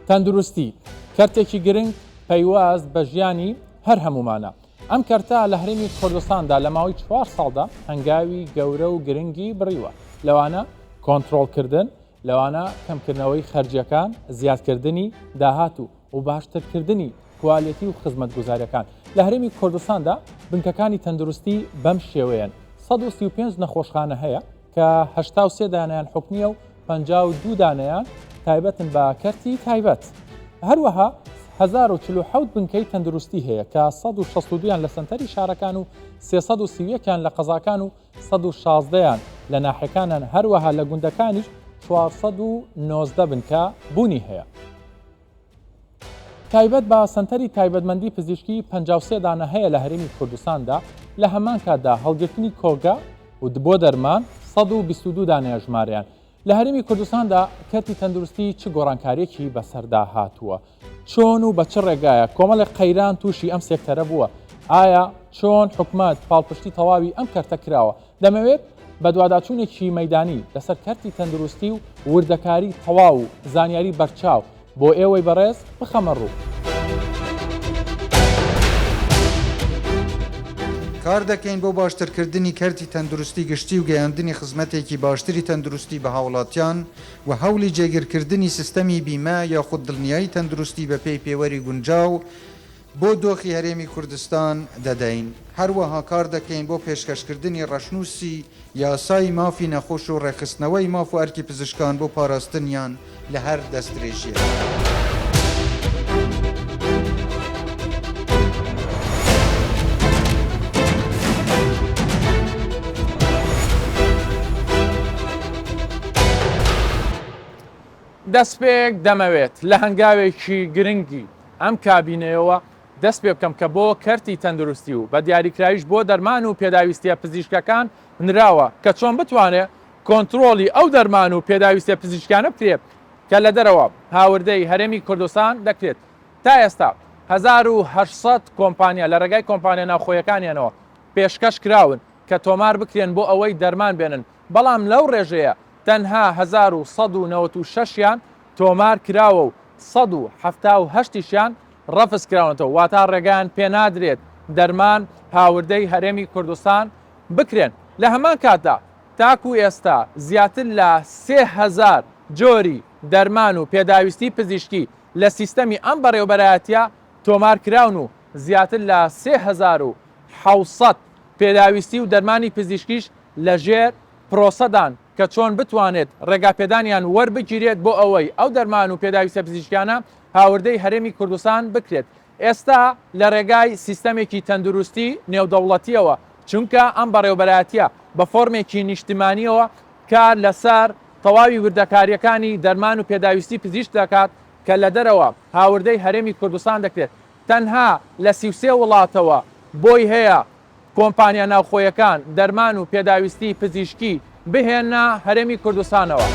تەندروستی کەرتێکی گرنگ پەیواز بە ژیانی هەر هەمومانە. ئەم کەرتە لە هەرێمی کوردستاندا لە ماوەی 4 ساڵدا هەنگاوی گەورە و گرنگی بڕیوە. لەوانە کۆنتڕۆڵکردن، لەوانە کەمکردنەوەی خەرجیەکان، زیادکردنی داهات و باشترکردنی کوالیتی و خزمەتگوزاریەکان. لە هەرێمی کوردستاندا بنکەکانی تەندروستی بەم شێوەیەن. 135 نەخۆشخانە هەیە کە 83 دانیان حکمیە و 52 دانیان تایبەتن بە کەرتی تایبەت. هەروەها 1047 بنکەی تەندروستی هەیە کە 162یان لە سەنتەری شارەکان و 331یان لە قەزاکان و 116یان لە ناحیەکانن. هەروەها لە گوندەکانیش 419 بنکە بوونی هەیە. تایبەت بە سەنتەری تایبەتمەندی پزیشکی 53 دانە هەیە لە هەرێمی کوردستاندا. لە هەمان کاتدا هەڵگرتنی کۆگا و بۆ دەرمان 122 دانەیە ژمارەیان. لە هەرێمی کوردستاندا کەرتی تەندروستی چ گۆڕانکاریەکی بەسەردا هاتووە؟ چۆن و بە چ ڕێگایە کۆمەڵی قەیران تووشی ئەم سێکتەرە بووە؟ ئایا چۆن حکومەت پاڵپشتی تەواوی ئەم کەرتە کراوە؟ دەمەوێت بە دوواداچوونێکی مەیدانی لەسەر کەرتی تەندروستی و وردەکاری تەواو و زانیاری بەرچاو بۆ ئێوەی بەڕێز بخەمە ڕوو. کار دەکەین بۆ باشترکردنی کەرتی تەندروستی گشتی و گەیاندنی خزمەتێکی باشتری تەندروستی بە هاوڵاتیان و هەوڵی جێگیرکردنی سیستەمی بیمە یا خوددڵنیایی تەندروستی بە پێی پێوەری گونجاو بۆ دۆخی هەرێمی کوردستان دەدەین. هەروەها کار دەکەین بۆ پێشکەشکردنی ڕەشنووسی یاسای مافی نەخۆش و ڕێخستنەوەی ماف و ئەرکی پزیشکان بۆ پاراستنیان لە هەر دەستدرێژیە. دەست پێک دەمەوێت لە هەنگاوێکی گرنگی ئەم کابینەوە دەست پێ بکەم کە بۆ کەرتی تەندروستی و بە دیاریکراویش بۆ دەرمان و پێداویستیە پزیشکەکان نراوە کە چۆن بتوانێت کۆنتڕۆڵی ئەو دەرمان و پێداویستیە پزیشکانە بکرێت کە لە دەرەوە هاوردەی هەرێمی کوردستان دەکرێت. تا ئێستا 1800 کۆمپانیا لە ڕێگای کۆمپانیا ناوخۆیەکانیانەوە پێشکەش کراون کە تۆمار بکرێن بۆ ئەوەی دەرمان بێنن، بەڵام لەو ڕێژەیە تەنها 1196یان تۆمار کراوە و 178یان ڕەفز کراونەتەوە، واتە ڕێگەیان پێنادرێت دەرمان هاوردەی هەرێمی کوردستان بکرێن. لە هەمان کاتدا تاکو ئێستا زیاتر لە 3000 جۆری دەرمان و پێداویستی پزیشکی لە سیستەمی ئەم بەڕێوەبەرایەتیە تۆمار کراون و زیاتر لە 3700 پێداویستی و دەرمانی پزیشکیش لەژێر پرۆسەدان کە چۆن بتوانێت ڕێگاپێدانیان وەربگیرێت بۆ ئەوەی ئەو دەرمان و پێداویستە پزیشکیانە هاوردەی هەرێمی کوردستان بکرێت. ئێستا لە ڕێگای سیستەمێکی تەندروستی نێودەوڵەتیەوە، چونکە ئەم بەڕێوەبەرایەتیە بە فۆرمێکی نیشتیمانیەوە کار لەسەر تەواوی وردەکاریەکانی دەرمان و پێداویستی پزیشک دەکات کە لە دەرەوە هاوردەی هەرێمی کوردستان دەکرێت. تەنها لە 33 وڵاتەوە بۆی هەیە کۆمپانیا ناوخۆیەکان دەرمان و پێداویستی پزیشکی بهێنە هەرێمی کوردستانەوە.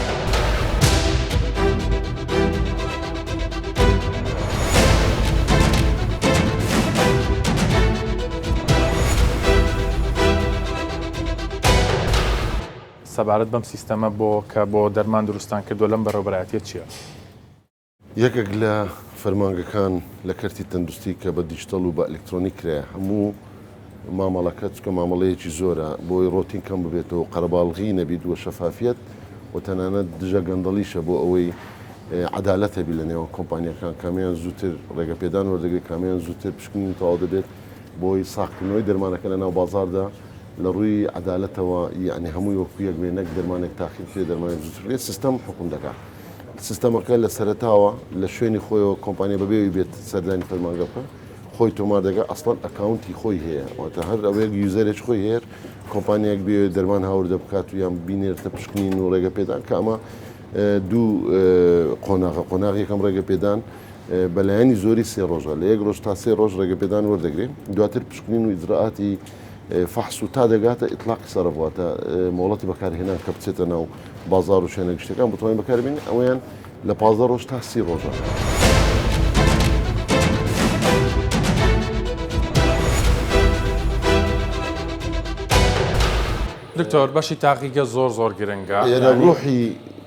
سەبارەت بەم سیستەمە کە بۆ دەرمان دروستان کردووە لەم بەڕێوەبەرایەتیە چییە؟ یەکێک لە فەرمانگەکان لە کەرتی تەندروستی کە بە دیجیتەڵ و بە ئەلکترۆنیک کرایە هەموو مامەڵەکە چکە مامەڵەیەکی زۆرە بۆی ڕۆتین کەم ببێتەوە قەرەباڵغی نەبیت وە شەفافیت و تەنانەت دژە گەندەڵیشە بۆ ئەوەی عەدالەت هەبی لە نێوان کۆمپانیەکان، کامیان زووتر ڕێگەپێدان وەردەگرێت، کامیان زووتر پشکنین تەواو دەبێت بۆی ساختکردنەوەی دەرمانەکە لە ناو بازاردا لە ڕووی عەدالەتەوە، یعنی هەمووی وەکو یەک بێ، نەک دەرمانێک تاخیر کرێ دەرمانێک زووتر بێت. سیستەم حکوم دەکات. سیستەمەکە لە سەرەتاوە لە شوێنی خۆیەوە کۆمپانیا بەبێوی بێت سەردانی فەرمانگە بکە، خۆی تۆمار دەگات، ئەسڵەن ئەکاونتی خۆی هەیە، واتە هەر ئەوەیەک یوزەرێک خۆی هەیە، کۆمپانیایەک بێ دەرمان هاوردە بکات و یان بینێتە پشکنین و ڕێگەپێدان کە ئەمە دوو قۆناغ یەکەم ڕێگەپێدان بەلایەنی زۆری 3 ڕۆژە، لە 1 ڕۆژ تا 3 ڕۆژ ڕێگەپێدان وەردەگرێت، دواتر پشکنین و ئیجراعاتی فحص و تا دەگاتە ئیطلاقی سەرەواتە مۆڵەتی بەکارهێنان کە بچێتە ناو بازار و شوێنە گشتەکان بتوانین بەکاربێنین، ئەویان لە 15 ڕۆژ تا 30 ڕۆژە. دکتۆر بەشی تاقیگە زۆر گرنگە، ڕوحی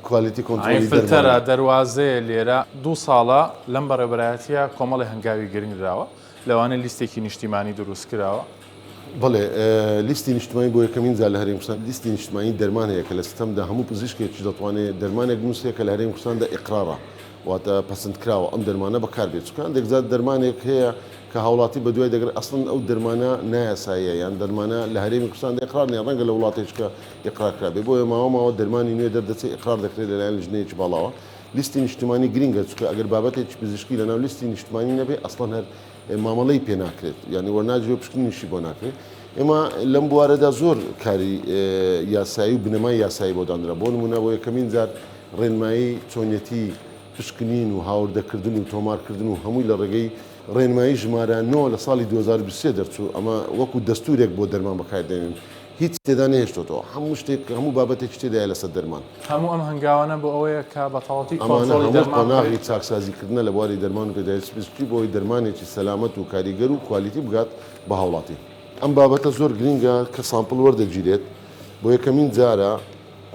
کوالیتی کۆنتڕۆلی فلتەرە دەرمان دەواازەیە لێرە 2 ساڵە لەم بەڕێبەرایەتە کۆمەڵی هەنگاوی گرنگراوە لەوانە لیستێکی نیشتیمانی دروست کراوە. بڵێ لیستی نیشتمانی بۆ یەکەمین جار لە هەرێمی کوردستان لیستی نیشتمانی دەرمان هەیە کە لە سیستەمدا هەموو پزیشکێکی دەتوانێت دەرمانێک بنووسێت کە لە هەرێمی کوردستاندا ئیقرارە واتە پەسەندکراوە ئەم دەرمانە بەکار بێت چکان دەگزات دەرمانێک هەیە کە هاوڵاتی بە دوای دەگرێت ئەسڵن ئەو دەرمانە نایاساییە یان دەرمانە لە هەرێمی کوردستاندا ئیقرار نیە ڕەنگە لە وڵاتێکە ئیقرارکرا بێ بۆیە ماوە دەرمانی نوێ دەردەچێت ئیقرار دەکرێت لەلایەن لژنەیەکی باڵاوە لیستی نیشتمانی گرینگە چکە ئەگەر بابەتێکی پزیشکی لەناو لیستی نیشتمانی نەبێ ئەسڵن هەر مامەڵەی پێ ناکرێت یعنی وەرناجێ پشکنیشی بۆ ناکرێت. ئێمە لەم بوارەدا زۆر کاری یاسایی و بنەمای یاسایی بۆ دانرا بۆ نمونە بۆ یەکەمین جار ڕێنمایی چۆنیەتی پشکنین و هاوردەکردن و تۆمارکردن و هەمووی لە ڕێگەی ڕێنمایی ژمارە 9 لە ساڵی 2023 دەرچوو ئەمە وەکو دەستورێک بۆ دەرمان بەکاردێنین هیچ تێدا نهێشتەوە هەموو شتێک هەموو بابەتێکی تێدایە لەسەر دەرمان هەموو ئەم هەنگاوانە بۆ ئەوەیە کە بەتەواوەتی ئەمانە کۆنتڕۆلی هەموو دەرمان قۆناغی چاکسازیکردنە لە بواری دەرمان و پێداویستی پزیشکی بۆی دەرمانێکی سەلامەت و کاریگەر و کوالیتی بگات بە هاوڵاتی. ئەم بابەتە زۆر گرینگە کە سامپڵ وەردەگیرێت بۆ یەکەمین جارە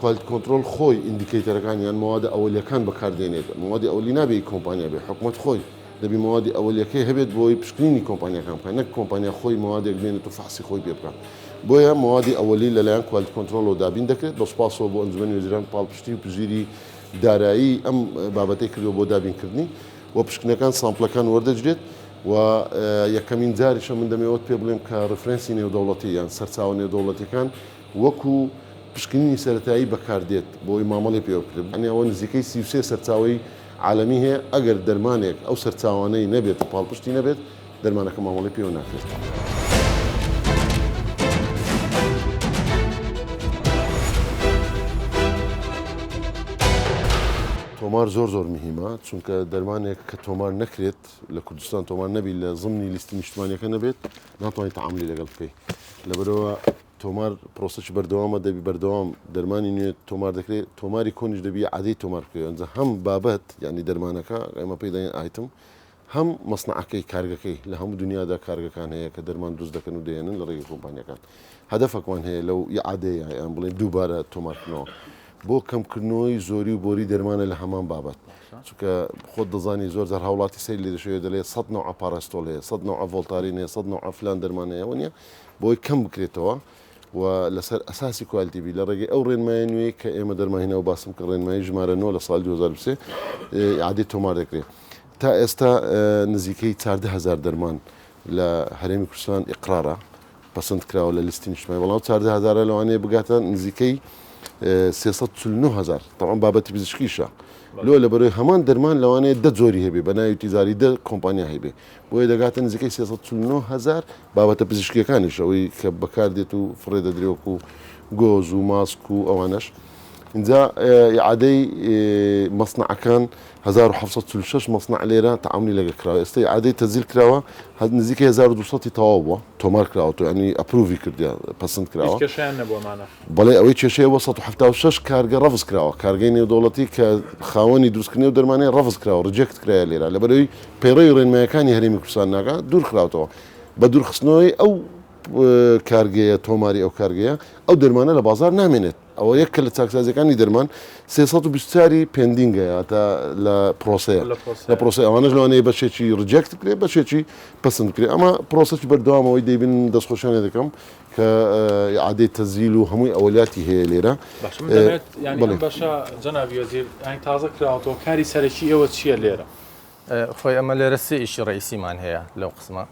کوالیتی کۆنتڕۆل خۆی ئیندیکیتەرەکان یان موادە ئەولیەکان بەکاردێنێت موادی ئەولی نابێ کۆمپانیا بێ حکومەت خۆی دەبی موادی ئەولیەکەی هەبێت بۆی پشکنینی کۆمپانیەکان بکەن نەک کۆمپانیا خۆی موادێک بێنێت و فحسی خۆی پێ بکات بۆیە موادی ئەولی لەلایەن کوالیتی کۆنتڕۆلەوە دابین دەکرێت بە سوپاسەوە بۆ ئەنجومەنی وەزیران پاڵپشتی و پزیری دارایی ئەم بابەتەی کردو بۆ دابینکردنی و پشکنەکان سامپڵەکان وەردەگرێت و یەکەمین جاریشە من دەمەوێت پێ بڵێم کە ڕفرەنسی نێودەوڵەتی یان سەرچاوە نێودەوڵەتیەکان وەکو پشکنینی سەرەتایی بەکاردێت بۆی مامەڵی پێ بکرێت ئەنیەوە نزیکەی 33 سەرچاوی عالەمی هەیە ئەگەر دەرمانێک ئەو سەرچاوانەی نەبێت و پاڵپشتی نەبێت دەرمانەکە مامەڵی پێوە ناکرێت. تۆمار زۆر مهمە چونکە دەرمانێک کە تۆمار نەکرێت لە کوردستان تۆمار نەبی لە زمانی لیستی نیشتمانیەکە نەبێت ناتوانێت تەعاملی لەگەڵ بکەیت لەبەرەوە تۆمار پرۆسەی بەردەوامە دەبی بەردەوام دەرمانی نوێ تۆمار دەکرێت تۆماری کۆنیش دەبی عادەی تۆمار بکەوێت ئەنجا هەم بابەت یعنی دەرمانەکە ئێمە پێداین ئایتم هەم مەسنعەکەی کارگەکەی لە هەموو دنیادا کارگەکان هەیە کە دەرمان دروست دەکەن و دێنن لە ڕێگەی کۆمپانیەکان هەدەفەکمان هەیە لەو عادەیە یان بڵێن دووبارە تۆمارکردنەوە بۆ کەمکردنەوەی زۆری و بۆری دەرمانە لە هەمان بابەت چونکە خۆت دەزانی زۆر جار هاوڵاتی سەیر لێ دەشێت دەڵێت 100 نوع پاراستۆل هەیە 100 نوع ڤۆڵتارین هەیە 100 نوع فلان دەرمانەیەوە نیە بۆی کەم بکرێتەوە و لەسەر ئەساسی کوالیتی بی لە ڕێگەی ئەو ڕێنمایە نوێی کە ئێمە دەرماهینەوە باسم کە ڕێنمایی ژمارە 9 لە ساڵی 2023 عادەی تۆمار دەکرێت تا ئێستا نزیکەی 140,000 دەرمان لە هەرێمی کوردستان ئیقرارە پەسەند کراوە لە لیستی نیشتمانی بەڵام 140,000 لەوانەیە بگاتە نزیکەی 349,000 طبعا بابەتی پزیشکیشە لۆ لە بەرەوەی هەمان دەرمان لەوانەیە 10 جۆری هەبێ بە ناوی تیزاری 10 کۆمپانیا هەیبێ بۆیە دەگاتە نزیکەی 349,000 بابەتە پزیشکیەکانیش ئەوەی کە بەکاردێت و فڕێ دەدرێت و گۆز و ماسک و ئەوانەش اینجا عادەی مەسنعەکان 1746 مەسنع لێرە تەعاملی لەگە کراوە ئێستا عادەی تەزیل کراوە نزیکەی 1200 تەواو بووە تۆمار کراوە ینی ئەپروڤی کردیا پەسەند کراوە بەڵێ ئەوەی کێشەیە 176 کارگە ڕەفز کراوە کارگەی نێودەوڵەتی کە خاوەنی دروستکردنی و دەرمانەی ڕەفز کراوە ڕجێکت کرایە لێرە لەبەرەوەی پەیڕەوی ڕێنمایەکانی هەرێمی کوردستان ناکات دوور کراوەتەوە بە دوورخستنەوەی ئەو کارگەیە تۆماری ئەو کارگەیە ئەو دەرمانە لە بازار نامێنێت ئەوە یەک کە لە چاکسازیەکانی دەرمان 324 پێندینگە تا لە پرۆسەیە لە پرۆسی ئەوانەش لەوانەیە بەشێکی ڕجێکت کرێت بەشێکی پسند کرێت ئەمە پرۆسەی بەردەوامەوەی دەیبین دەستخۆشیانێ دەکەم کە عادەی تەزیل و هەمووی ئەولیاتی هەیە لێرە باشە جەنابی وەزیر تازە کراوەتەوە کاری سەرەکی ئێوە چییە لێرە؟ خۆی ئەمە لێرە سێ ئیشی ڕئیسیمان هەیە لەو قسمە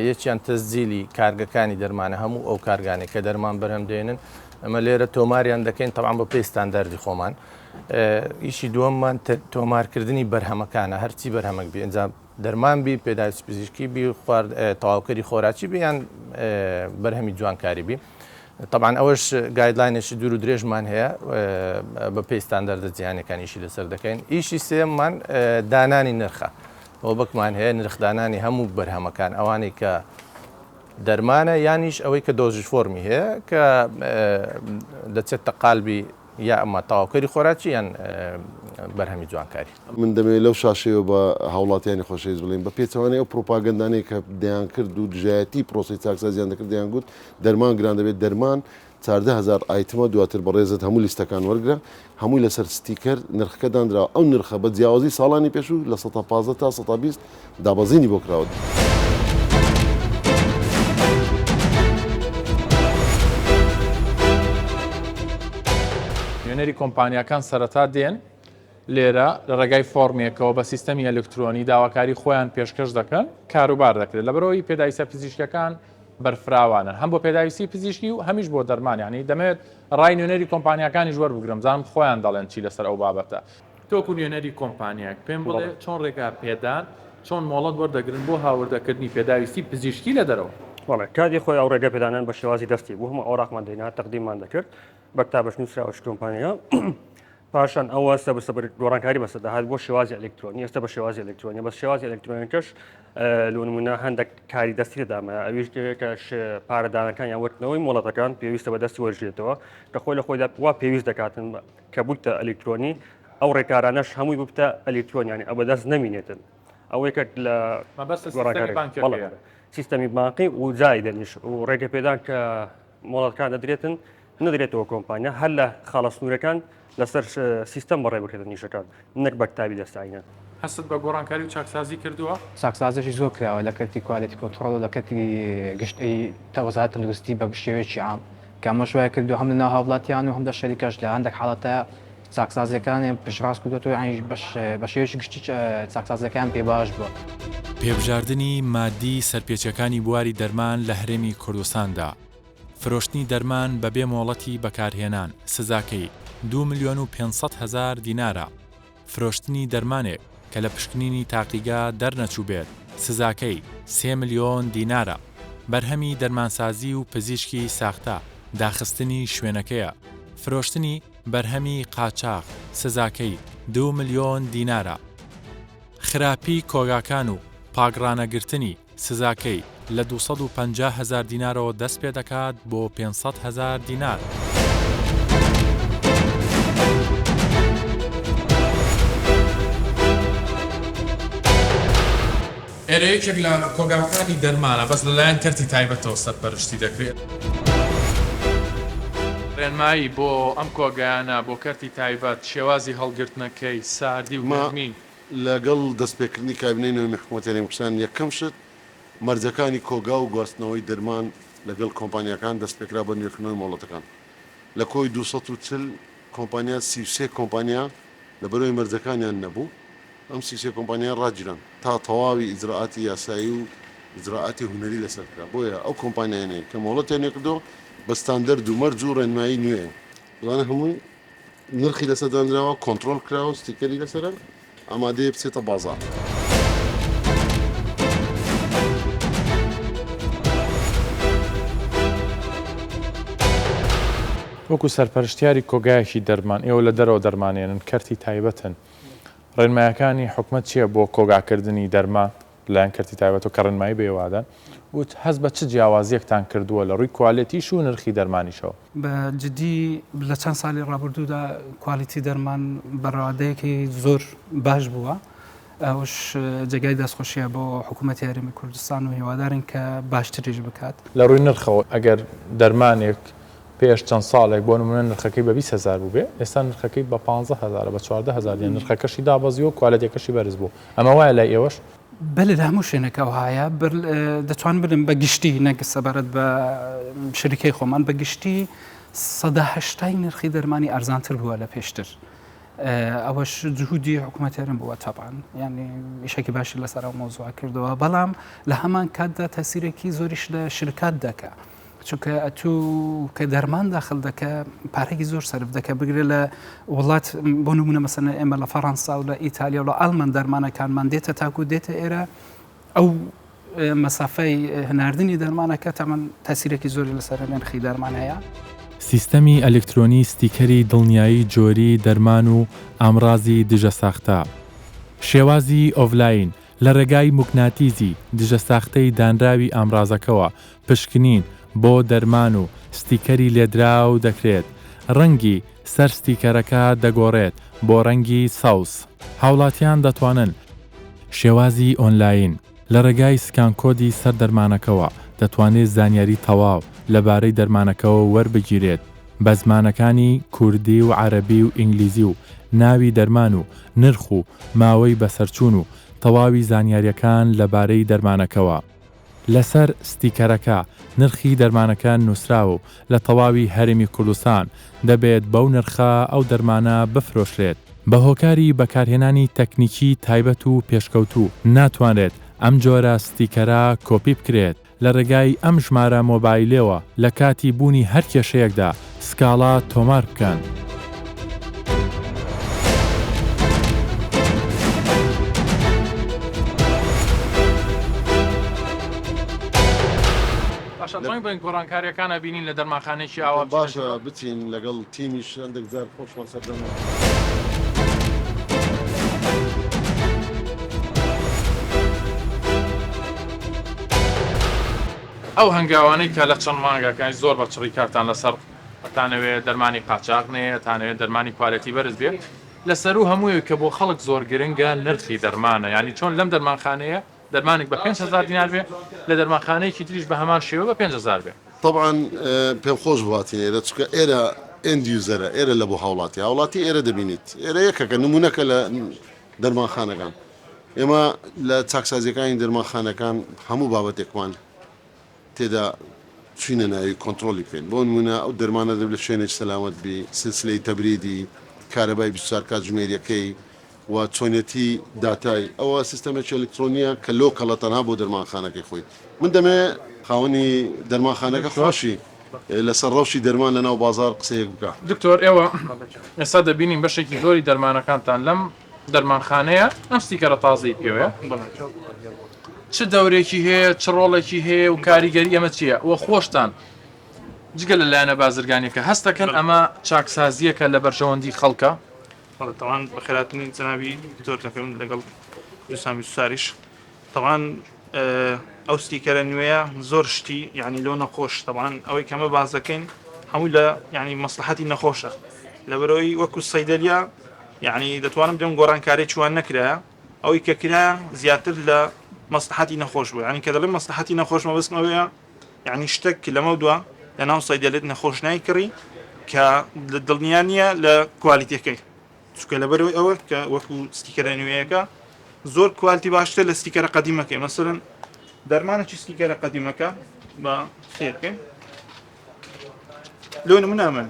یەکیان تەزیلی کارگەکانی دەرمانە هەموو ئەو کارگانی کە دەرمان بەرهەم دێنن ئەمە لێرە تۆماریان دەکەین تەعام بە پێی ستانداردی خۆمان ئیشی دووەممان تۆمارکردنی بەرهەمەکانە هەرچی بەرهەمەک بێ ئەنجا دەرمان بی پێداویستی پزیشکی بی تەواوکەری خۆراکی بیان بەرهەمی جوانکاری بی طبعا ئەوەش گایدلاینێکی دوور و درێژمان هەیە بە پێی ستانداردە جیهانیەکانیشی لەسەر دەکەین ئیشی سێممان دانانی نرخە ئەو بەکمان هەیە نرخدانانی هەموو بەرهەمەکان ئەوانەی کە دەرمانە یانیش ئەوەی کە دۆژی فۆرمی هەیە کە دەچێتە قالبی یا ئەمە تەواوکەری خۆراکی یان بەرهەمی جوانکاری من دەمەوێت لەو شاشەیە بە هاوڵاتیانی خۆشەویست بڵێن بە پێچەوانەی ئەو پرۆپاگەندانەی کە دەیان کرد و دژایەتی پرۆسی چاکسازیان دەکرد دەیان گوت دەرمان گران دەبێت دەرمان 14,000 ئایتمە دواتر بەڕێزت هەموو لیستەکان وەرگرە هەمووی لەسەر ستیکەر نرخەکە دانراوە ئەو نرخە بە جیاوازی ساڵانی پێشوو لە 115 تا 120 دابەزینی بۆ کراوە. نوێنەری کۆمپانیەکان سەرەتا دێن لێرە لە ڕێگای فۆرمێکەوە بە سیستەمی ئەلکترۆنی داواکاری خۆیان پێشکەش دەکەن کاروبار دەکرێت لە بەرەوەی پێداویستە پزیشکەکان بەرفراوانن هەم بۆ پێداویستی پزیشکی و هەمیش بۆ دەرمانیانی دەمەوێت ڕای نوێنەری کۆمپانیەکانی ژوەر بگرم زانم خۆیان دەڵێن چی لەسەر ئەو بابەتە تۆکو نوێنەری کۆمپانیاک پێم بڵێ چۆن ڕێگا پێدان چۆن مۆڵەت وەردەگرن بۆ هاوردەکردنی پێداویستی پزیشکی لە دەرەوە وڵێ کاتی خۆی ئەو ڕێگە پێدانان بە شێوازی دەستی بوو هەموو ئەوراقمان دەینا تەقدیممان دەکرد بە کتابەش نووسراوە کۆمپانیا پاشان ئەوە سەبەر گۆڕانکاری بەسەر داهات بۆ شێوازی ئەلکترۆنی ئێستا بە شێوازی ئەلکترۆنی بەس شێوازی ئەلکترۆنیکەش لە نمونە هەندێک کاری دەستی دەدامە ئەویش کەش پارەدانەکان یان وەرتنەوەی مۆڵەتەکان پێویستە بە دەستی وەرژێتەوە کە خۆی لە خۆیدا وا پێویست دەکاتن کە بووتە ئەلکترۆنی ئەو ڕێکارانەش هەمووی ببتە ئەلکترۆنیانی ئەو بەدەست نەمینێتن ئەوەی کە لە سیستەمی بانقی و جای دەنیش و ڕێگە پێدان کە مۆڵەتەکان دەدرێتن نەدرێتەوە کۆمپانیا هەر لە خاڵە سنوورەکان لەسەر سیستەم بەڕێ بکرێتە نیشەکان نەک بە کتابی دەستاینە هەست بە گۆڕانکاری و چاکسازی کردووە چاکسازیشی زۆر کراوە لە کەتی کوالیتی کۆنتڕۆڵ و لە کەتی گشتی تەوەزات تەندروستی بە شێوەیەکی عام کە ئەمە شوایە کردو هەم لە هاوڵاتیان و هەم لە شەریکەش لە هەندێک حاڵەتە چاکسازیەکان پشتڕاست کردوەوە یانی بە شێوەیەکی گشتی چاکسازیەکان پێ باش بووە. پێبژاردننی مادی سەرپێچەکانی بواری دەرمان لە هەرێمی کوردستاندا فرۆشتنی دەرمان بەبێ مۆڵەتی بەکارهێنان سزاکەی 2,500,000 دینارە فرۆشتنی دەرمانێک کە لە پشکنینی تاقیگا دەرنەچوو بێت سزاکەی 3 ملیۆن دینارە بەرهەمی دەرمانسازی و پزیشکی ساختە داخستنی شوێنەکەیە فرۆشتنی بەرهەمی قاچاق سزاکەی 2 ملیۆن دینارە خراپی کۆگاکان و پاگڕانەگرتنی سزاکەی لە 250,000 دینارەوە دەست پێ دەکات بۆ 500,000 دینار. ئێرە یەکێک لە کۆگاکانی دەرمانە بەس لەلایەن کەرتی تایبەتەوە سەرپەرشتی دەکرێت. ڕێنمایی بۆ ئەم کۆگایانە بۆ کەرتی تایبەت شێوازی هەڵگرتنەکەی ساردی و گەرمی لەگەڵ دەستپێکردنی کابینەی حکوومەتی کوردستان یەکەم شت مەرجەکانی کۆگا و گواستنەوەی دەرمان لەگەڵ کۆمپانیەکان دەستپێکرا بە نرخنەوەی مۆڵەتەکان لە کۆی 240 کۆمپانیا 33 کۆمپانیا لە بەرەوەی مەرجەکانیان نەبوو ئەم 33 کۆمپانیا ڕاجران تا تەواوی ئیجراعاتی یاسایی و ئیجراعاتی هونەری لەسەرکرا بۆیە ئەو کۆمپانیانەیە کە مۆڵەتیان کردەوە بە ستاندەرد و مەرج و ڕێنمایی نوێ بڵانە هەمووی نرخی لەسەر دانراوە کۆنتڕۆڵ کراوە ستیکەری لەسەرە ئامادەیە بچێتە بازار. وەکو سەرپەرشتیاری کۆگایەکی دەرمان ئێوە لە دەرەوە دەرمانێنن کەرتی تایبەتن ڕێنمایەکانی حکومەت چییە بۆ کۆگاکردنی دەرمان لایەن کەرتی تایبەت و کە ڕێنمایی بێوادەن وت هەز بە چ جیاوازیەکتان کردووە لە ڕووی کوالیتیش و نرخی دەرمانیشەوە بە جدی لە چەند ساڵی ڕابردوودا کوالیتی دەرمان بەڕادەیەکی زۆر باش بووە ئەوش جێگای دەستخۆشیە بۆ حکوومەتی هەرێمی کوردستان و هیوادارن کە باشتریش بکات لە ڕووی نرخەوە ئەگەر دەرمانێک پێش چەند ساڵێک بۆ نمونە نرخەکەی بە 20,000 بوو بێ ئێستا نرخەکەی بە 15,000 بە 14,000 یان نرخەکەشی دابەزی و کوالیتیەکەشی بەرز بوو ئەمە وایە لای ئێوەش بەلێ لە هەموو شوێنەکە وایە دەتوان بن بە گشتی نەک سەبارەت بە شەریکەی خۆمان بە گشتی 180 نرخی دەرمانی ئەرزانتر بووە لە پێشتر ئەوەش جهودی حکوومەتی هەرێم بووە تاپان ینی ئیشێکی باشی لەسەر ئەو مۆزوع کردەوە بەڵام لە هەمان کاتدا تەسیرێکی زۆریش لە شرکات دەکات چونکە ئەتو کە دەرمان داخل دەکە پارێکی زۆر سەرف دەکە بگرێت لە وڵات بۆ نمونە مەسەنە ئێمە لە فەڕەنسا و لە ئیتالیا و لە ئەڵمان دەرمانەکانمان دێتە تاکو دێتە ئێرە ئەو مەسافەی هەناردنی دەرمانەکە تەمەن تەسیرێکی زۆری لەسەر نرخی دەرمان هەیە. سیستەمی ئەلکترۆنی ستیکەری دڵنیایی جۆری دەرمان و ئامڕازی دژە ساختە شێوازی ئۆڤلاین لە ڕێگای موکناتیزی دژە ساختەی دانراوی ئامڕازەکەوە پشکنین بۆ دەرمان و ستیکەری لێدراو دەکرێت ڕەنگی سەر ستیکەرەکە دەگۆڕێت بۆ ڕەنگی ساوس هاوڵاتیان دەتوانن شێوازی ئۆنلاین لە ڕێگای سکان کۆدی سەر دەرمانەکەوە دەتوانێت زانیاری تەواو لەبارەی دەرمانەکەەوە وەربگیرێت بە زمانەکانی کوردی و عەرەبی و ئینگلیزی و ناوی دەرمان و نرخ و ماوەی بەسەرچوون و تەواوی زانیاریەکان لەبارەی دەرمانەکەەوە. لەسەر ستیکەرەکە نرخی دەرمانەکە نووسراوە و لە تەواوی هەرێمی کوردستان دەبێت بەو نرخە ئەو دەرمانە بفرۆشرێت. بە هۆکاری بەکارهێنانی تەکنیکی تایبەت و پێشکەوتوو ناتوانرێت ئەم جۆرە ستیکەرە کۆپی بکرێت لە ڕێگای ئەم ژمارە مۆبایلەوە لە کاتی بوونی هەر کێشەیەکدا سکاڵا تۆمار بکەن. بن گۆڕانکاریەکانە بینین لە دەرمانخانەیەکی ئاوا باشە بچین لەگەڵ تیمیش هەندێک جار خۆشمان سەردەما. ئەو هەنگاوانەی کە لە چەند مانگەکانی زۆر بە چڕی کارتان لەسەر تانەوێت دەرمانی قاچاق نێ تانەوێت دەرمانی کوالەتی بەرز بێت لەسەر و هەمووی کە بۆ خەڵک زۆر گرنگە نرخی دەرمانە ینی چۆن لەم دەرمانخانەیە دەرمانێک بە 5,000 دینار بێ لە دەرمانخانەیەکی تریش بە هەمان شێوە بە 5,000 بێ. طبعا پێم خۆش بڵاتین ئێرە چکە ئێرە ئەندیوزەرە ئێرە لە بۆ هاوڵاتی ئێرە دەبینیت ئێرە یەکەکە نمونونەکە لە دەرمانخانەکان ئێمە لە چاکسازیەکانی دەرمانخانەکان هەموو بابەتێکمان تێدا چینە ناوی کۆنتترۆلی بکەین بۆ نمونە ئەو دەرمانە دەبێت لە شوێنێک سەلامەت بی سلسلەی تەبریدی کارەبای 24 کات ژمێریەکەی و چۆنیەتی داتای ئەوە سیستەمێکی ئەلکترۆنیە کە لۆکەڵە تەنها بۆ دەرمانخانەکەی خۆی من دەمێ خاوەنی دەرمانخانەکە خۆشی لەسەر ڕەوشی دەرمان لە ناو بازار قسەیەک بکە. دکتۆر ئێوە ئێستا دەبینین بەشێکی زۆری دەرمانەکانتان لەم دەرمانخانەیە ئەم ستیکەرە تازەی پێوەیە چ دەورێکی هەیە چ ڕۆڵێکی هەیە و کاریگەری ئەمە چییە وە خۆشتان جگە لە لایەنە بازرگانیەکە هەستەکەن ئەمە چاکسازیەکە لە بەرژەوەندی خەڵکە طبعا بخيراتني جنابي دكتور تكون لقل جسامي ساريش طبعا او ستيكر نويا زورشتي يعني لو نخوش طبعا او كما بعضكين حمولا يعني مصلحتي نخوشه لبروي وكو الصيدليه يعني دتوانم دون قران كاري شوان نكره او ككرا زياتر لمصلحتي نخوش يعني كذا مصلحتي نخوش ما بس ما يعني اشتك لموضوع لانه صيدليه نخوش نايكري كدلنيانيه لكواليتي كي چونکە لەبەرەوەی ئەوە کە وەکو ستیکەرە نوێیەکە زۆر کوالتی باشتر لە ستیکەرە قەدیمەکەی مەسەرەن دەرمانێکی ستیکەرە قەدیمەکە بە سێرکەین لۆ نمونامە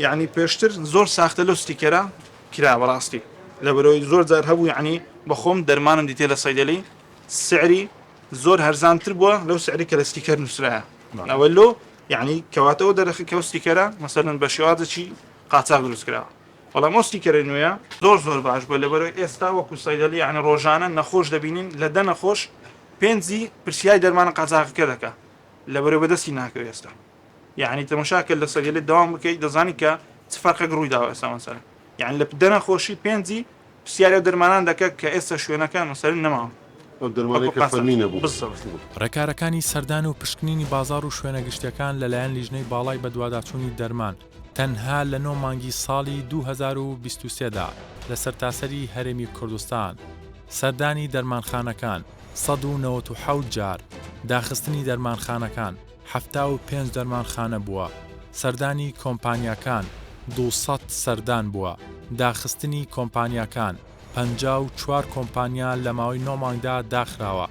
یعنی پێشتر زۆر ساختە لەو ستیکەرە کرا بەڕاستی لەبەرەوەی زۆر جار هەبوو یعنی بەخۆم دەرمانم دیتێ لە سەیدەلەی سعری زۆر هەرزانتر بووە لەو سعری کە لە ستیکەر نووسرایە ئەوە لۆ یعنی کەواتەوە دەرەخی کە ستیکەرە مەسەرەن بە شێوازێکی قاچاق دروستکراوە والله مۆستیکەرە نوێیە زۆر باش بۆ لەبەرەوەی ئێستا وەکو سەیدەلی یعنی ڕۆژانە نەخۆش دەبینین لە دە نەخۆش پێنجی پرسیای دەرمانە قاچاقەکە دەکات لەبەرەوەی بەدەستی ناکەوێت ئێستا یعنی تەماشاکە لە سەیدەلی داوام بکەیت دەزانی کە چ فەرقێک ڕووی داوە ئێستا مەسەرەن یعنی لە دە نەخۆشی پێنجی پرسیارە دەرمانان دەکات کە ئێستا شوێنەکان مەسەرەن نەماوە ڕێکارەکانی سەردان و پشکنینی بازار و شوێنە گشتیەکان لەلایەن لیژنەی باڵای بە دوواداچوونی دەرمان تەنها لە 9 مانگی ساڵی 2023دا لە سەرتاسەری هەرێمی کوردستان سەردانی دەرمانخانەکان 197 جار داخستنی دەرمانخانەکان 75 دەرمانخانە بووە سەردانی کۆمپانیاکان 200 سەردان بووە داخستنی کۆمپانیاکان 54 کۆمپانیا لە ماوەی 9 مانگدا داخراوە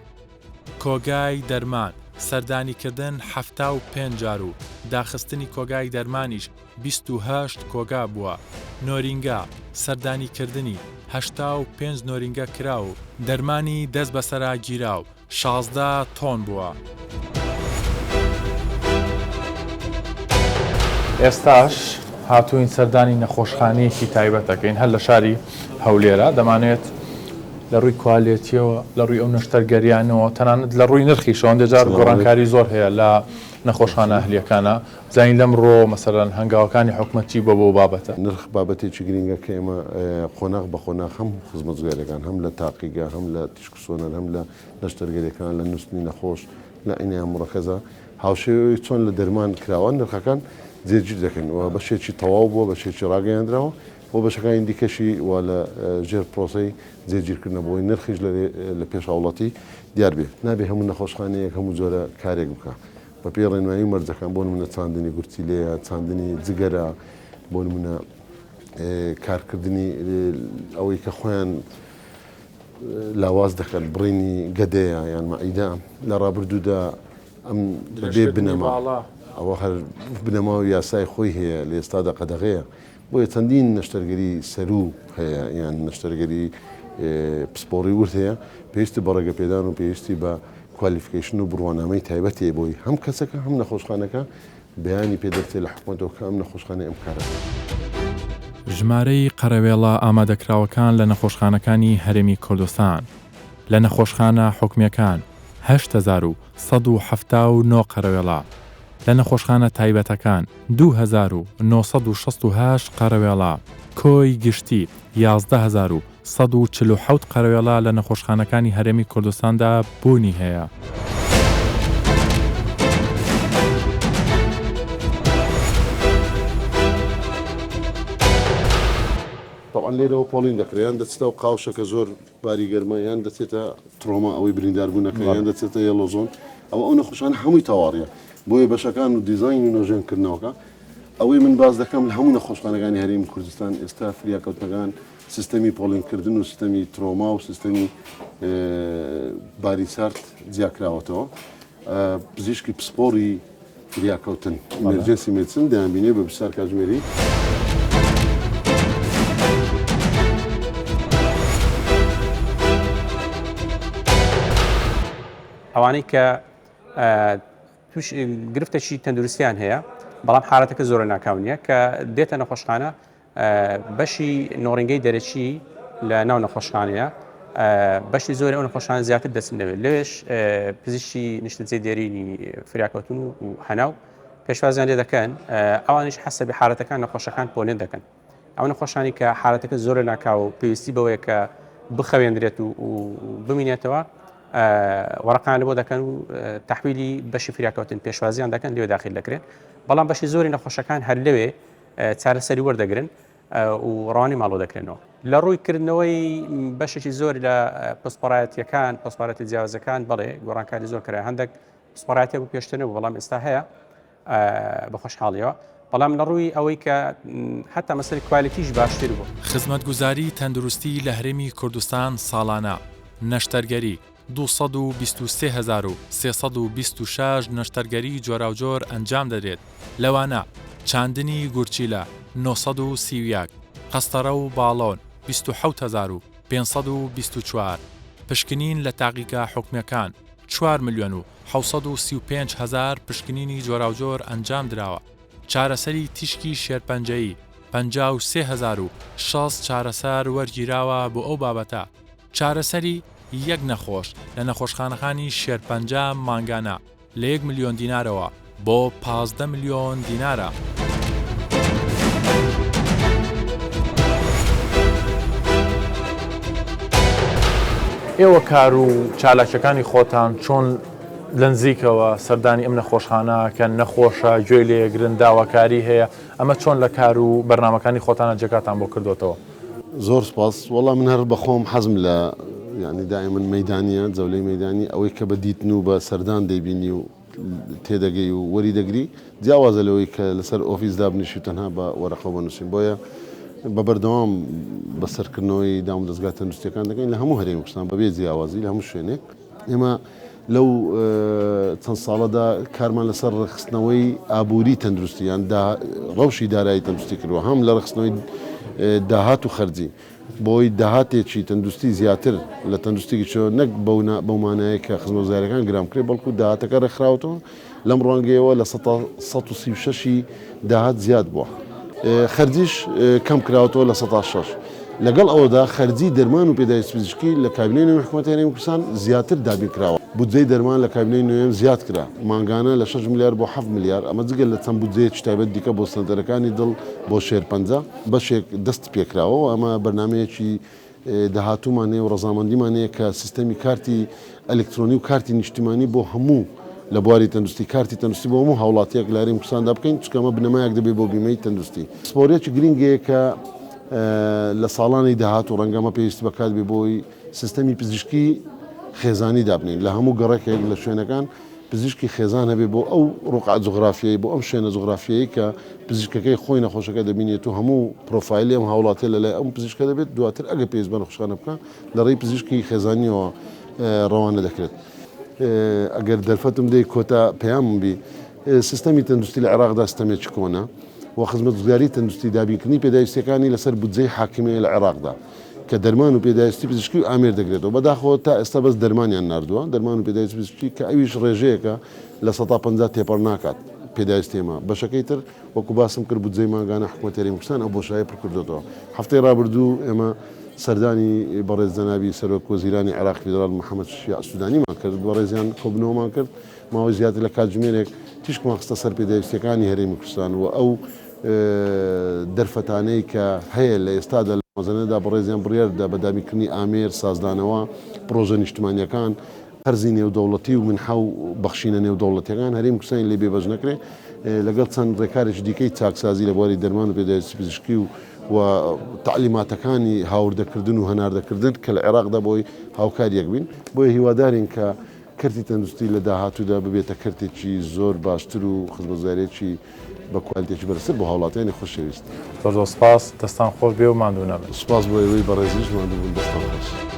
کۆگای دەرمان سەردانیکردن 75 جار و داخستنی کۆگای دەرمانیش 28 کۆگا بووە نۆرینگا سەردانیکردنی 85 نۆرینگە کرا و دەرمانی دەست بەسەرا گیرا و 16 تۆن بووە. ئێستاش هاتووین سەردانی نەخۆشخانەیەکی تایبەتەکەین هەر لە شاری هەولێرە دەمانێت لە ڕووی کوالێتیەوە لە ڕووی ئەو نەشتەرگەریانەوە تەنانەت لە ڕووی نرخی شەوەن دەجار گۆڕانکاری زۆر هەیە لە نەخۆشخانە ئەهلیەکانە زانین لەم ڕۆ مەسەرەن هەنگاوەکانی حکومەتی بۆ بابەتە نرخ بابەتێکی گرنگە کە ئێمە قۆناغ بە قۆناغ هەم خزمەتگوێرەکان هەم لە تاقیگا هەم لە تیشکسۆنەر هەم لە نەشتەرگەریەکان لە نووسنی نەخۆش لە ئینیان مڕەکەزە هاوشێوەی چۆن لە دەرمان کراوە نرخەکان جێگیر دەکەن و بەشێکی تەواو بووە بەشێکی ڕاگەیاندراوە بۆ بەشەکانی دیکەشی و لە ژێر پرۆسەی جێگیرکردنەوەی نرخیش لە پێش هاوڵاتی دیار بێت نابێ هەموو نەخۆشخانەیەک هەموو جۆرە کارێک بکە بە پێی ڕێنمایی مەرجەکان بۆ نمونە چاندنی گورچیلەیە، چاندنی جگەرە، بۆ نمونە کارکردنی ئەوەی کە خۆیان لاواز دەکەن بڕینی گەدەیە یان مەعیدا لە ڕابردوودا ئەم بێ بنەما ئەوە هەر بنەما و یاسای خۆی هەیە لە ئێستادا قەدەغەیە بۆیە چەندین نەشتەرگەری سەرو هەیە یان نەشتەرگەری پسپۆڕی ورد هەیە پێویستی بە ڕێگەپێدان و پێویستی بە کوالیفیکیشن و بڕوانامەی تایبەتی بۆی هەم کەسەکە هەم نەخۆشخانەکە بەیانی پێدەچێت لە حکوومەتەوە کە ئەم نەخۆشخانەی ئەم کارە ژمارەی قەرەوێڵە ئامادەکراوەکان لە نەخۆشخانەکانی هەرێمی کوردستان لە نەخۆشخانە حکومیەکان 8,179 قەرەوێڵە لە نەخۆشخانە تایبەتەکان 2,968 قەرەوێڵە کۆی گشتی 11,147 قەرەوێڵە لە نەخۆشخانەکانی هەرێمی کوردستاندا بوونی هەیە. طبعا لێرەوە پۆڵین دەکرێن دەچێتە و قاوشەکە زۆر باری گەرمەیان دەچێتە ترۆما ئەوەی برینداربوونەکەیان دەچێتە یەڵۆزۆن ئەوە نەخۆشان هەمووی تەواڕیە بۆیە بەشەکان و دیزاینی نۆژێنکردنەوەکە ئەوەی من باز دەکەم لە هەموو نەخۆشخانەکانی هەرێمی کوردستان ئێستا فریاکەوتنەکان سیستەمی پۆڵینکردن و سیستەمی ترۆما و سیستەمی باری سارد جیاکراوەتەوە پزیشکی پسپۆڕی فریاکەوتن ئیمەرجەنسی مێدیسن دەیانبینێ بە بەرپرسار کاتژمێری ئەوانەی کە توش گرفتەشی تەندروستیان هەیە بەڵام حالەتەکە زۆر ناکاو نییە کە دێتە نەخۆشخانە بەشی نۆڕینگەی دەرەچی لە ناو نەخۆشخانەیە بەشی زۆر ئەو نەخۆشخانە زیاتر دەچن دەوێت لەوێش پزیشکی نیشتەجێ دێرینی فریاکەوتن و هەناو پێشوازیان لێ دەکەن ئەوانش حەسەبی حالەتەکان نەخۆشەکان پۆلێن دەکەن ئەو نەخۆشانی کە حالەتەکە زۆر ناکاو و پێویستی بەوەیە کە بخەوێنرێت و بمینێتەوە وەرەقان بۆ دەکەن و تەحویلی بەشی فریاکەوتن پێشوازیان دەکەن لێوێ داخل دەکرێن بەڵام بەشی زۆری نەخۆشەکان هەر لەوێ چارەسەری وەردەگرن و ڕوانی ماڵۆ دەکرێنەوە لە ڕوویکردنەوەی بەشێکی زۆر لە پسپۆڕایەتیەکان پسپۆڕەتی جیاوازەکان بەڵێ گۆڕانکاری زۆر کرا هەندێک پسپۆڕایەتە بوو پێشترنەوە بەڵام ئێستا هەیە بە خۆشحاڵیەوە بەڵام لە ڕووی ئەوەی کە هەتا مەسەری کوالیتیش باشتر بوو خزمەتگوزاری تەندروستی لە هەرێمی کوردستان ساڵانە نەشتەرگەری 223,326 نەشتەرگەری جۆراوجۆر ئەنجام دەدرێت لەوانە چاندنی گورچیلە 930 قەستەرە و باڵۆن 27,524 پشکنین لە تاقیکە حکومیەکان 4,735,000 پشکنینی جۆراوجۆر ئەنجام دراوە چارەسەری تیشکی شێرپەنجەیی 53,060 چارەسەر وەرگیراوە بۆ ئەو بابەتە چارەسەری یەک نەخۆش لە نەخۆشخانەکانی شێرپەنجە مانگانە لە 1 ملیۆن دینارەوە بۆ 15 ملیۆن دینارە. ئێوە کار و چالاکیەکانی خۆتان چۆن لە نزیکەوە سەردانی ئەم نەخۆشخانە کە نەخۆشە گوێی لێگرن داواکاری هەیە ئەمە چۆن لە کار و بەرنامەکانی خۆتانە جێگاتان بۆ کردوتەوە؟ زۆر سپاس وەڵام من هەر بەخۆم حەزم لە یعنی دائما مەدانیە جەولەی مەدانی ئەوەی کە بە دیتن و بە سەردان دەیبینی و تێدەگەی و وەری دەگری جیاوازە لەوەی کە لەسەر ئۆفیس دابنیشی تەنها بە وەرەقە بنووسین بۆیە بە بەردەوام بەسەرکردنەوەی دام و دەستگا تەندروستیەکان دەکەین لە هەموو هەرێمی کوردستان بەبێ جیاوازی لە هەموو شوێنێک ئێمە لەو چەند ساڵەدا کارمان لەسەر ڕخستنەوەی ئابووری تەندروستیان ڕەوشی دارایی تەندروستی کردووە هەم لە ڕخستنەوەی داهات و خەرجی بۆی داهاتێکی تەندروستی زیاتر لە تەندروستێکی چۆ نەک بەومانەیە کە خزمەتگوزاریەکان گرامکرێ بەڵکو داهاتەکە ڕێکخراوەتەوە لەم ڕوانگەیەوە لە 136 داهات زیاد بووە خەرجیش کەم کراوەتەوە لە 106 لەگەڵ ئەوەدا خەرجی دەرمان و پێداویستی پزیشکی لە کابینەی نوێی حکوومەتی هەرێمی کوردستان زیاتر دابین کراوە بودجەی دەرمان لە کابینەی نوێم زیاد کرا مانگانە لە 6 ملیار بۆ 7 ملیار ئەمە جگەل لە چەند بودجەیەکی تایبەت دیکە بۆ سنەتەرەکانی دڵ بۆ شێرپەنجە بەشێک دەست پێکراوە ئەمە بەرنمەیەکی داهاتوومان هەیە و ڕەزامەندیمان هەیە کە سیستەمی کارتی ئەلکترۆنی و کارتی نیشتیمانی بۆ هەموو لە بواری تەندروستی کارتی تەندروستی بۆ هەموو هاوڵاتیەک لە هەرێمی کوردستاندا بکەین چکەمە بنەمایەک دەبێت بۆ بیمەی تەندروستی سپۆرێکی گرنگەیە کە لە ساڵانی داهات و ڕەنگەمە پێویستی بەکات بێ بۆی سیستەمی پزیشکی خێزانی دابنین لە هەموو گەڕێکێک لە شوێنەکان پزیشکی خێزان هەبێ بۆ ئەو ڕۆقعات جغرافیایی بۆ ئەم شوێنە جغرافیایی کە پزیشکەکەی خۆی نەخۆشەکە دەبینێت و هەموو پرۆفایلی ئەم هاوڵاتێ لەلای ئەم پزیشکە دەبێت دواتر ئەگە پێویست بە نەخۆشخانە بکە لە ڕێی پزیشکی خێزانیەوە ڕەوانە دەکرێت. ئەگەر دەرفەتم دەی کۆتا پەیامم بی سیستەمی تەندروستی لە عێراقدا سیستەمێکی کۆنە و خزمەتگوزاری تەندروستی دابینکردنی پێداویستەکانی لەسەر بودجەی حاکمیە لە عێراقدا کە دەرمان و پێداویستی پزیشکی و ئامێر دەگرێتەوە بەداخەوە تا ئێستا بەس دەرمانیان نردووە دەرمان و پێداویستی پزیشکی کە ئەویش ڕێژەیەکە لە 150 تێپەڕ ناکات پێداویستێمە بەشەکەی تر وەکو باسم کرد بودجەی ماگانە حکوومەتی هەرێمی کوردستان ئەو بۆشایە پڕ کردوێتەوە. هەفتەی ڕابردوو ئێمە سەردانی بەڕێز جەنابی سەرۆک وەزیرانی عێراق فیدرال محەممەد شیع سودانیمان کرد بەڕێزیان کۆبنەوەمان کرد ماوەی زیاتر لە کاتژمێرێک تیشکمان خستە سەر پێداویستەکانی هەرێمی کوردستان و ئەو دەرفەتانەی کە هەیە لە ئێستادا لە مەزانەدا بەڕێزیان بڕیاردا بە دابینکردنی ئامێر سازدانەوە پرۆژە نیشتمانیەکان هەرزی نێودەوڵەتی و منحە و بەخشینە نێودەوڵەتیەکان هەرێمی کوردستانی لێ بێبەش نەکرێ لەگەڵ چەند ڕێکارێکی دیکەی چاکسازی لە بواری دەرمان و پێداویستی پزیشکی و تعلیماتەکانی هاوردەکردن و هەناردەکردن کە لە عێراقدا بۆی هاوکاریەک بین بۆیە هیوادارین کە کردی تەندروستی لە داهاتوودا ببێتە کردێکی زۆر باشتر و خزمەتگوزاریێکی بە کوالیتێکی بەرزتر بۆ هاوڵاتیانی خۆشەویست. زۆر سپاس دەستان خۆش بێ و ماندوو نەبێت. سپاس بۆ ئەوەی بەڕێزیش ماندوو بوون دەستان خۆش.